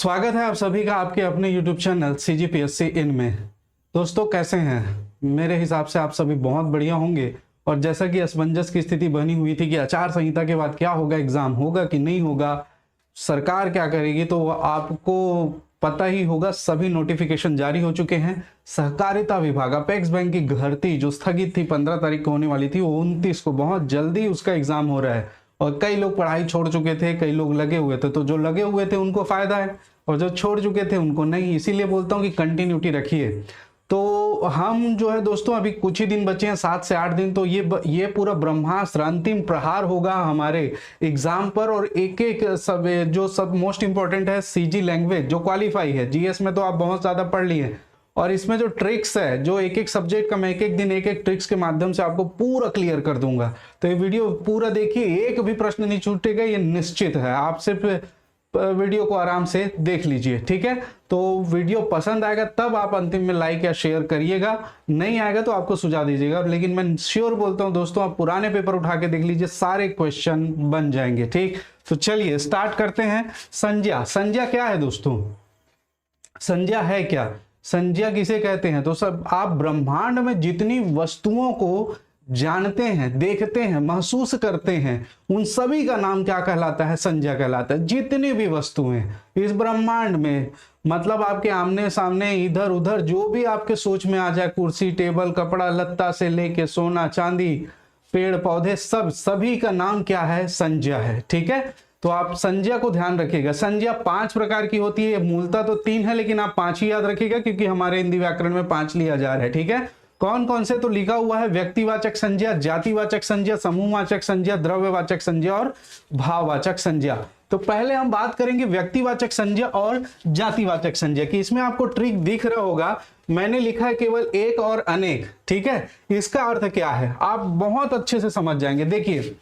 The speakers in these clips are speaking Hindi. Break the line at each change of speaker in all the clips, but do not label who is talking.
स्वागत है आप सभी का आपके अपने YouTube चैनल CGPSC इन में। दोस्तों कैसे हैं? मेरे हिसाब से आप सभी बहुत बढ़िया होंगे। और जैसा कि असमंजस की स्थिति बनी हुई थी कि आचार संहिता के बाद क्या होगा, एग्जाम होगा कि नहीं होगा, सरकार क्या करेगी, तो आपको पता ही होगा सभी नोटिफिकेशन जारी हो चुके हैं। सहकारिता विभाग अपेक्स बैंक की भर्ती जो स्थगित थी 15 तारीख को होने वाली थी, वो 29 को बहुत जल्दी उसका एग्जाम हो रहा है। और कई लोग पढ़ाई छोड़ चुके थे, कई लोग लगे हुए थे, तो जो लगे हुए थे उनको फायदा है और जो छोड़ चुके थे उनको नहीं। इसीलिए बोलता हूँ कि कंटिन्यूटी रखिए। तो हम जो है दोस्तों अभी कुछ ही दिन बचे हैं, 7 से 8 दिन, तो ये पूरा ब्रह्मास्त्र अंतिम प्रहार होगा हमारे एग्जाम पर। और एक एक सब मोस्ट इंपॉर्टेंट है सीजी लैंग्वेज जो क्वालिफाई है। जीएस में तो आप बहुत ज्यादा पढ़ लिए, और इसमें जो ट्रिक्स है, जो एक एक सब्जेक्ट का मैं एक एक दिन एक एक ट्रिक्स के माध्यम से आपको पूरा क्लियर कर दूंगा। तो ये वीडियो पूरा देखिए, एक भी प्रश्न नहीं छूटेगा, ये निश्चित है। आप सिर्फ वीडियो को आराम से देख लीजिए, ठीक है। तो वीडियो पसंद आएगा तब आप अंतिम में लाइक या शेयर करिएगा, नहीं आएगा तो आपको सुझाव दीजिएगा। लेकिन मैं श्योर बोलता हूं दोस्तों, आप पुराने पेपर उठा के देख लीजिए, सारे क्वेश्चन बन जाएंगे, ठीक। तो चलिए स्टार्ट करते हैं। संज्ञा, संज्ञा क्या है दोस्तों? संज्ञा है क्या? संज्ञा किसे कहते हैं? तो सब आप ब्रह्मांड में जितनी वस्तुओं को जानते हैं, देखते हैं, महसूस करते हैं, उन सभी का नाम क्या कहलाता है? संज्ञा कहलाता है। जितनी भी वस्तुएं इस ब्रह्मांड में, मतलब आपके आमने सामने इधर उधर जो भी आपके सोच में आ जाए, कुर्सी टेबल कपड़ा लत्ता से लेके सोना चांदी पेड़ पौधे, सभी का नाम क्या है? संज्ञा है, ठीक है। तो आप संज्ञा को ध्यान रखिएगा। संज्ञा 5 प्रकार की होती है, मूलतः तो 3 है, लेकिन आप 5 ही याद रखिएगा क्योंकि हमारे हिंदी व्याकरण में 5 लिया जा रहा है, ठीक है। कौन कौन से? तो लिखा हुआ है व्यक्तिवाचक संज्ञा, जातिवाचक संज्ञा, समूहवाचक संज्ञा, द्रव्यवाचक संज्ञा और भाववाचक संज्ञा। तो पहले हम बात करेंगे व्यक्तिवाचक संज्ञा और जातिवाचक संज्ञा की। इसमें आपको ट्रिक दिख रहा होगा, मैंने लिखा है केवल एक और अनेक, ठीक है। इसका अर्थ क्या है आप बहुत अच्छे से समझ जाएंगे। देखिए,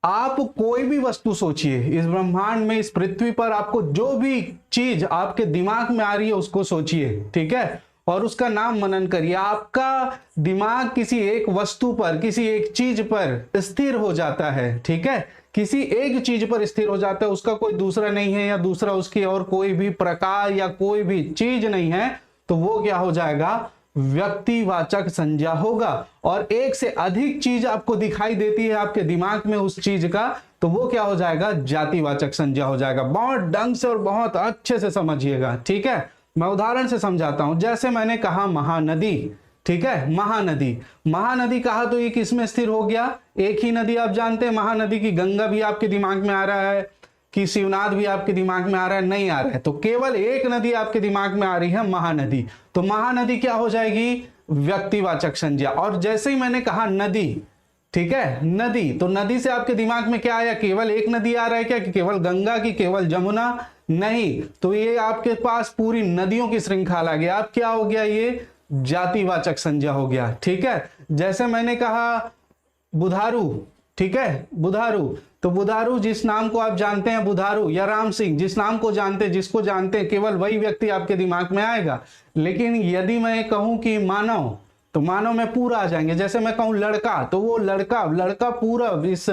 आप कोई भी वस्तु सोचिए इस ब्रह्मांड में, इस पृथ्वी पर, आपको जो भी चीज आपके दिमाग में आ रही है उसको सोचिए, ठीक है, और उसका नाम मनन करिए। आपका दिमाग किसी एक वस्तु पर, किसी एक चीज पर स्थिर हो जाता है, ठीक है। किसी एक चीज पर स्थिर हो जाता है, उसका कोई दूसरा नहीं है, या दूसरा उसकी और कोई भी प्रकार या कोई भी चीज नहीं है, तो वो क्या हो जाएगा? व्यक्तिवाचक संज्ञा होगा। और एक से अधिक चीज आपको दिखाई देती है आपके दिमाग में उस चीज का, तो वो क्या हो जाएगा? जातिवाचक संज्ञा हो जाएगा। बहुत ढंग से और बहुत अच्छे से समझिएगा, ठीक है। मैं उदाहरण से समझाता हूं। जैसे मैंने कहा महानदी, ठीक है, महानदी, महानदी कहा तो ये किसमें स्थिर हो गया? एक ही नदी आप जानते हैं महानदी की। गंगा भी आपके दिमाग में आ रहा है कि शिवनाथ भी आपके दिमाग में आ रहा है? नहीं आ रहा है। तो केवल एक नदी आपके दिमाग में आ रही है, महानदी। तो महानदी क्या हो जाएगी? व्यक्तिवाचक संज्ञा। और जैसे ही मैंने कहा नदी, ठीक है, नदी, तो नदी से आपके दिमाग में क्या आया? केवल एक नदी आ रहा है क्या? कि केवल गंगा की, केवल जमुना? नहीं, तो ये आपके पास पूरी नदियों की श्रृंखला आ गया। अब क्या हो गया? ये जातिवाचक संज्ञा हो गया, ठीक है। जैसे मैंने कहा बुधारू, ठीक है, बुधारू, तो बुधारू जिस नाम को आप जानते हैं बुधारू, या राम सिंह जिस नाम को जानते हैं, जिसको जानते हैं, केवल वही व्यक्ति आपके दिमाग में आएगा। लेकिन यदि मैं कहूं कि मानव, तो मानव में पूरा आ जाएंगे। जैसे मैं कहूं लड़का, तो वो लड़का, लड़का पूरा इस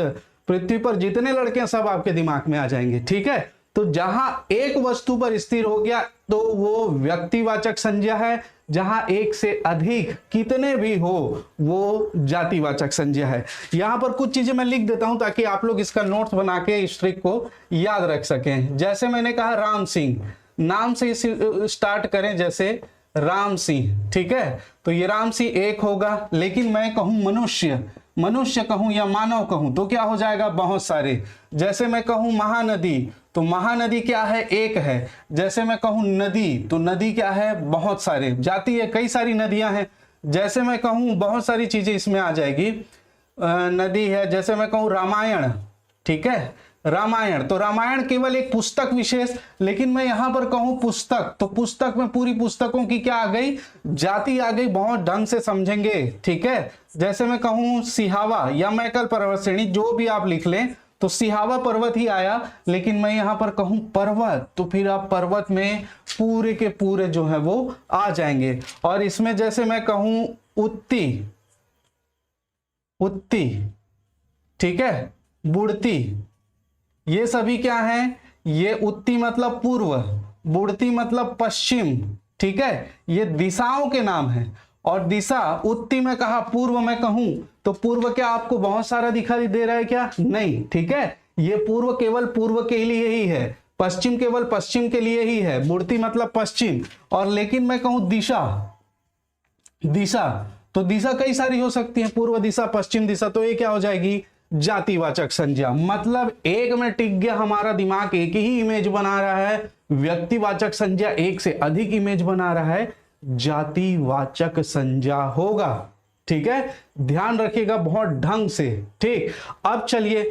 पृथ्वी पर जितने लड़के हैं सब आपके दिमाग में आ जाएंगे, ठीक है। तो जहां एक वस्तु पर स्थिर हो गया तो वो व्यक्तिवाचक संज्ञा है, जहां एक से अधिक कितने भी हो वो जातिवाचक संज्ञा है। यहां पर कुछ चीजें मैं लिख देता हूं ताकि आप लोग इसका नोट्स बना के इस ट्रिक को याद रख सकें। जैसे मैंने कहा राम सिंह, नाम से स्टार्ट करें, जैसे राम सिंह, ठीक है, तो ये राम सिंह एक होगा। लेकिन मैं कहूं मनुष्य, मनुष्य कहूं या मानव कहूं तो क्या हो जाएगा? बहुत सारे। जैसे मैं कहूं महानदी, तो महानदी क्या है? एक है। जैसे मैं कहूं नदी, तो नदी क्या है? बहुत सारे, जाती है, कई सारी नदियां हैं। जैसे मैं कहूं बहुत सारी चीजें इसमें आ जाएगी, नदी है। जैसे मैं कहूं रामायण, ठीक है, रामायण, तो रामायण केवल एक पुस्तक विशेष। लेकिन मैं यहां पर कहूं पुस्तक, तो पुस्तक में पूरी पुस्तकों की क्या आ गई? जाति आ गई। बहुत ढंग से समझेंगे, ठीक है। जैसे मैं कहूं सिहावा या मैकल पर्वत श्रेणी, जो भी आप लिख लें, तो सिहावा पर्वत ही आया। लेकिन मैं यहां पर कहूं पर्वत, तो फिर आप पर्वत में पूरे के पूरे जो है वो आ जाएंगे। और इसमें जैसे मैं कहूं उत्ती, उत्ती, ठीक है, बुढ़ती, ये सभी क्या हैं? ये उत्ती मतलब पूर्व, बुड़ती मतलब पश्चिम, ठीक है, ये दिशाओं के नाम है। और दिशा उत्ती में कहा, पूर्व में कहूं तो पूर्व क्या आपको बहुत सारा दिखाई दे रहा है क्या? नहीं, ठीक है, ये पूर्व केवल पूर्व के लिए ही है, पश्चिम केवल पश्चिम के लिए ही है, बुड़ती मतलब पश्चिम। और लेकिन मैं कहूं दिशा, दिशा तो दिशा कई सारी हो सकती है, पूर्व दिशा, पश्चिम दिशा, तो ये क्या हो जाएगी? जातिवाचक संज्ञा। मतलब एक में टिक गया हमारा दिमाग, एक ही इमेज बना रहा है, व्यक्तिवाचक संज्ञा एक से अधिक इमेज बना रहा है, जातिवाचक संज्ञा होगा। ठीक है, ध्यान रखिएगा बहुत ढंग से। ठीक, अब चलिए,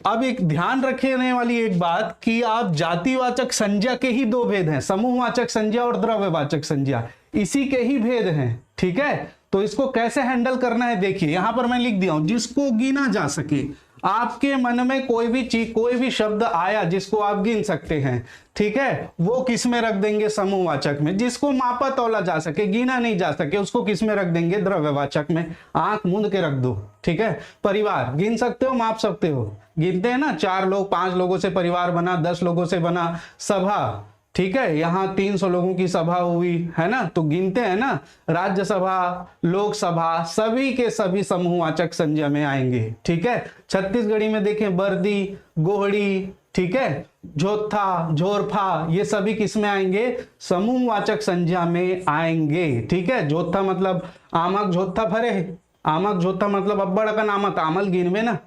अब एक ध्यान रखने वाली एक बात कि आप जातिवाचक संज्ञा के ही दो भेद हैं, समूहवाचक संज्ञा और द्रव्यवाचक संज्ञा, इसी के ही भेद हैं। ठीक है, तो इसको कैसे हैंडल करना है देखिए, यहां पर मैं लिख दिया हूं, जिसको गिना जा सके। आपके मन में कोई भी चीज, कोई भी शब्द आया जिसको आप गिन सकते हैं, ठीक है, वो किस में रख देंगे? समूहवाचक में। जिसको मापा तौला जा सके, गिना नहीं जा सके, उसको किस में रख देंगे? द्रव्यवाचक में। आंख मूंद के रख दो। ठीक है, परिवार गिन सकते हो, माप सकते हो, गिनते हैं ना, 4 लोग 5 लोगों से परिवार बना, 10 लोगों से बना। सभा, ठीक है, यहां 300 लोगों की सभा हुई है ना, तो गिनते हैं ना। राज्यसभा, लोकसभा, सभी के सभी समूहवाचक संज्ञा में आएंगे। ठीक है, छत्तीसगढ़ी में देखें, बर्दी, गोहड़ी, ठीक है, जोथा, झोरफा, ये सभी किस में आएंगे? समूहवाचक संज्ञा में आएंगे। ठीक है, जोथा मतलब आमक झोथा फरे, आमक झोथा मतलब अब्बड़ का नामक, आमल गिनवे ना,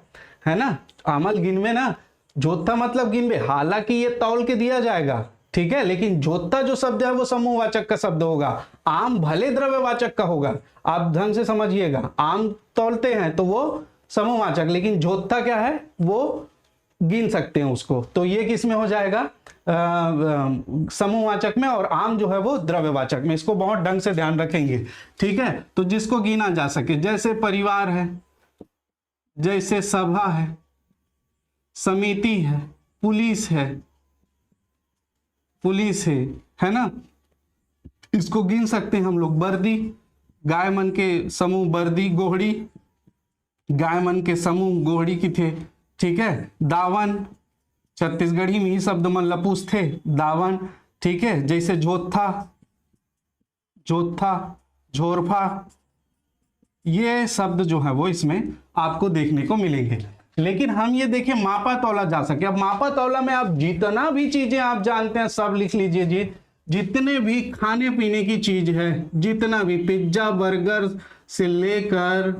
है ना, आमल गिनवे ना, जोथा मतलब गिनवे। हालांकि ये तौल के दिया जाएगा, ठीक है, लेकिन जोता जो शब्द है वो समूहवाचक का शब्द होगा, आम भले द्रव्यवाचक का होगा। आप ढंग से समझिएगा, आम तौलते हैं तो वो समूहवाचक, लेकिन जोता क्या है? वो गिन सकते हैं उसको, तो ये किस में हो जाएगा? समूहवाचक में, और आम जो है वो द्रव्यवाचक में। इसको बहुत ढंग से ध्यान रखेंगे। ठीक है, तो जिसको गिना जा सके, जैसे परिवार है, जैसे सभा है, समिति है, पुलिस है, पुलिस है ना, इसको गिन सकते हैं हम लोग। बर्दी, गाय मन के समूह बर्दी, गोहड़ी, गाय मन के समूह गोहड़ी की थे। ठीक है, दावन, छत्तीसगढ़ी में ही शब्द मन लपूस थे, दावन। ठीक है, जैसे जोथा, जोथा, झोरफा, ये शब्द जो है वो इसमें आपको देखने को मिलेंगे। लेकिन हम ये देखें मापा तौला जा सके। अब मापा तौला में आप जितना भी चीजें आप जानते हैं सब लिख लीजिए जी, जितने भी खाने पीने की चीज है, जितना भी पिज्जा बर्गर से लेकर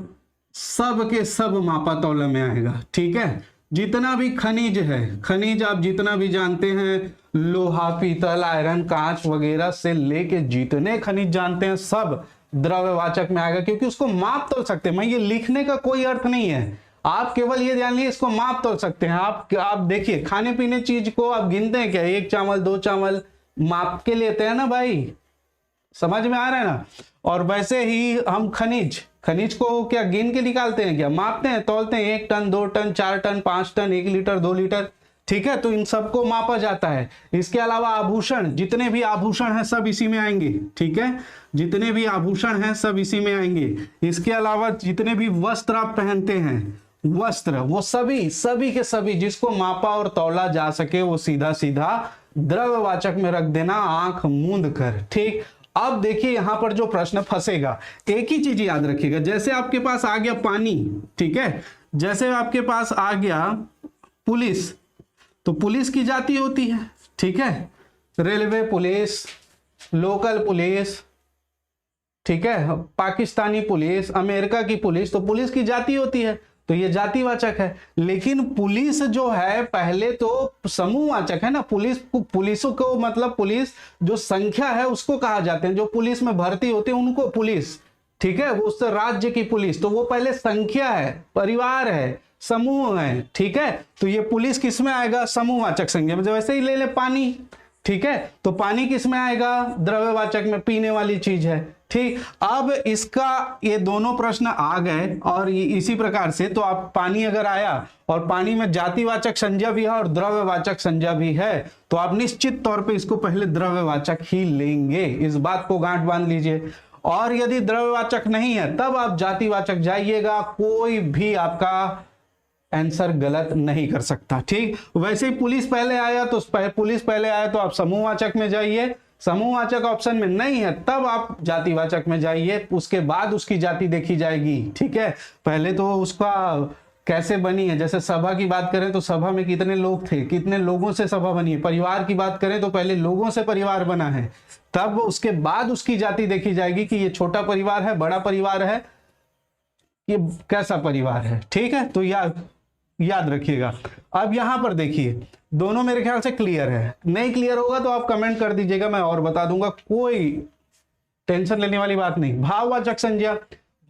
सब के सब मापा तौला में आएगा। ठीक है, जितना भी खनिज है, खनिज आप जितना भी जानते हैं, लोहा, पीतल, आयरन, कांच वगैरह से लेके जितने खनिज जानते हैं सब द्रव्यवाचक में आएगा, क्योंकि उसको माप तोल सकते हैं। मैं ये लिखने का कोई अर्थ नहीं है, आप केवल ये जान लीजिए इसको माप तोल सकते हैं। आप देखिए खाने पीने चीज को आप गिनते हैं क्या? 1 चावल 2 चावल माप के लेते हैं ना भाई, समझ में आ रहा है ना। और वैसे ही हम खनिज, खनिज को क्या गिन के निकालते हैं क्या? मापते हैं, तौलते हैं, 1 ton 2 ton 4 ton 5 ton 1 litre 2 litre. ठीक है, तो इन सबको मापा जाता है। इसके अलावा आभूषण, जितने भी आभूषण हैं सब इसी में आएंगे। ठीक है, जितने भी आभूषण हैं सब इसी में आएंगे। इसके अलावा जितने भी वस्त्र आप पहनते हैं, वस्त्र, वो सभी के सभी जिसको मापा और तौला जा सके वो सीधा सीधा द्रव्यवाचक में रख देना, आंख मूंद कर। ठीक, अब देखिए यहां पर जो प्रश्न फंसेगा, एक ही चीज याद रखिएगा। जैसे आपके पास आ गया पानी, ठीक है, जैसे आपके पास आ गया पुलिस, तो पुलिस की जाति होती है। ठीक है, रेलवे पुलिस, लोकल पुलिस, ठीक है, पाकिस्तानी पुलिस, अमेरिका की पुलिस, तो पुलिस की जाति होती है, तो ये जातिवाचक है। लेकिन पुलिस जो है पहले तो समूहवाचक है ना। पुलिसों को मतलब पुलिस जो संख्या है उसको कहा जाते हैं, जो पुलिस में भर्ती होते हैं उनको पुलिस। ठीक है, वो उस राज्य की पुलिस, तो वो पहले संख्या है, परिवार है, समूह है। ठीक है, तो ये पुलिस किस में आएगा? समूहवाचक संज्ञा में। वैसे ही ले ले पानी, ठीक है, तो पानी किस में आएगा? द्रव्यवाचक में, पीने वाली चीज है। ठीक, अब इसका ये दोनों प्रश्न आ गए और इसी प्रकार से तो आप पानी अगर आया और पानी में जातिवाचक संज्ञा भी है और द्रव्यवाचक संज्ञा भी है, तो आप निश्चित तौर पे इसको पहले द्रव्यवाचक ही लेंगे। इस बात को गांठ बांध लीजिए। और यदि द्रव्यवाचक नहीं है तब आप जातिवाचक जाइएगा। कोई भी आपका आंसर गलत नहीं कर सकता। ठीक, वैसे ही पुलिस पहले आया तो पुलिस पहले आया तो आप समूहवाचक में जाइए, समूहवाचक ऑप्शन में नहीं है तब आप जातिवाचक में जाइए, उसके बाद उसकी जाति देखी जाएगी। ठीक है, पहले तो उसका कैसे बनी है, जैसे सभा की बात करें तो सभा में कितने लोग थे, कितने लोगों से सभा बनी है। परिवार की बात करें तो पहले लोगों से परिवार बना है, तब उसके बाद उसकी जाति देखी जाएगी कि ये छोटा परिवार है, बड़ा परिवार है, ये कैसा परिवार है। ठीक है, तो याद रखिएगा। अब यहां पर देखिए, दोनों मेरे ख्याल से क्लियर है, नहीं क्लियर होगा तो आप कमेंट कर दीजिएगा, मैं और बता दूंगा, कोई टेंशन लेने वाली बात नहीं। भाववाचक संज्ञा,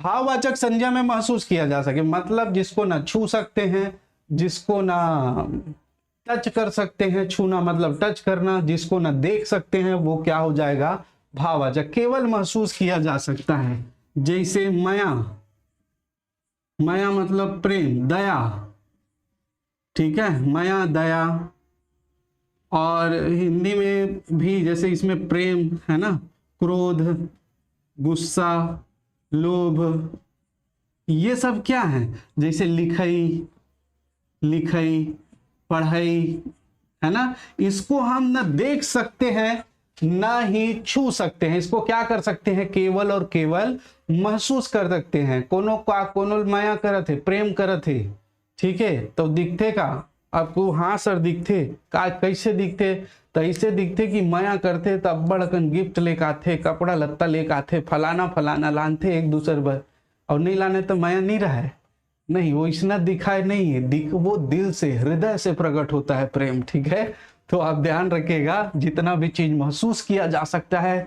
भाववाचक संज्ञा में महसूस किया जा सके, मतलब जिसको ना छू सकते हैं, जिसको ना टच कर सकते हैं, छूना मतलब टच करना, जिसको ना देख सकते हैं, वो क्या हो जाएगा, भाववाचक। केवल महसूस किया जा सकता है, जैसे माया, माया मतलब प्रेम, दया, ठीक है, माया दया। और हिंदी में भी जैसे इसमें प्रेम है ना, क्रोध, गुस्सा, लोभ, ये सब क्या है, जैसे लिखई, लिखई, पढ़ाई, है ना। इसको हम ना देख सकते हैं ना ही छू सकते हैं, इसको क्या कर सकते हैं, केवल और केवल महसूस कर सकते हैं। कोनो का कोनो माया करत है, प्रेम करत है, ठीक है, तो दिखते का आपको, हाँ सर दिखते का, कैसे दिखते, तैसे दिखते कि माया करते तब बड़कन गिफ्ट लेके आते, कपड़ा लत्ता लेके आते, फलाना फलाना लानते एक दूसरे पर, और नहीं लाने तो माया नहीं रहा है, नहीं वो इतना दिखाए नहीं है, वो दिल से, हृदय से प्रकट होता है प्रेम। ठीक है, तो आप ध्यान रखिएगा, जितना भी चीज महसूस किया जा सकता है,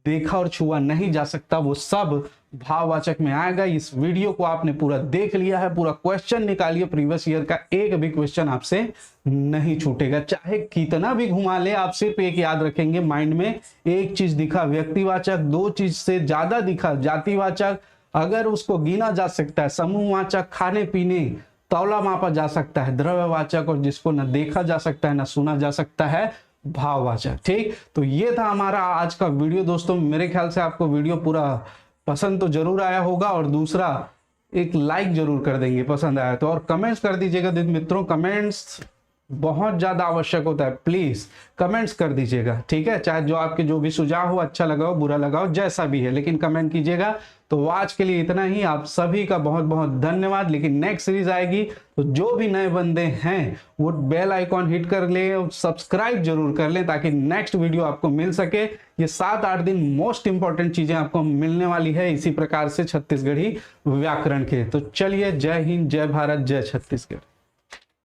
देखा और छुआ नहीं जा सकता, वो सब भाववाचक में आएगा। इस वीडियो को आपने पूरा देख लिया है, पूरा क्वेश्चन निकालिए, प्रीवियस ईयर का एक भी क्वेश्चन आपसे नहीं छूटेगा, चाहे कितना भी घुमा ले, आप सिर्फ एक याद रखेंगे माइंड में, एक चीज दिखा व्यक्तिवाचक, दो चीज से ज्यादा दिखा जातिवाचक, अगर उसको गिना जा सकता है समूहवाचक, खाने पीने तौला मापा जा सकता है द्रव्यवाचक, और जिसको न देखा जा सकता है न सुना जा सकता है भाववाचक। ठीक, तो ये था हमारा आज का वीडियो दोस्तों। मेरे ख्याल से आपको वीडियो पूरा पसंद तो जरूर आया होगा, और दूसरा एक लाइक जरूर कर देंगे पसंद आया तो, और कमेंट्स कर दीजिएगा मित्रों, कमेंट्स बहुत ज्यादा आवश्यक होता है, प्लीज कमेंट्स कर दीजिएगा। ठीक है, चाहे जो आपके जो भी सुझाव हो, अच्छा लगा हो, बुरा लगा हो, जैसा भी है, लेकिन कमेंट कीजिएगा। तो आज के लिए इतना ही, आप सभी का बहुत बहुत धन्यवाद। लेकिन नेक्स्ट सीरीज आएगी तो जो भी नए बंदे हैं वो बेल आइकॉन हिट कर ले और सब्सक्राइब जरूर कर लें, ताकि नेक्स्ट वीडियो आपको मिल सके। ये 7-8 दिन मोस्ट इंपॉर्टेंट चीजें आपको मिलने वाली है इसी प्रकार से छत्तीसगढ़ी व्याकरण के। तो चलिए, जय हिंद, जय भारत, जय छत्तीसगढ़।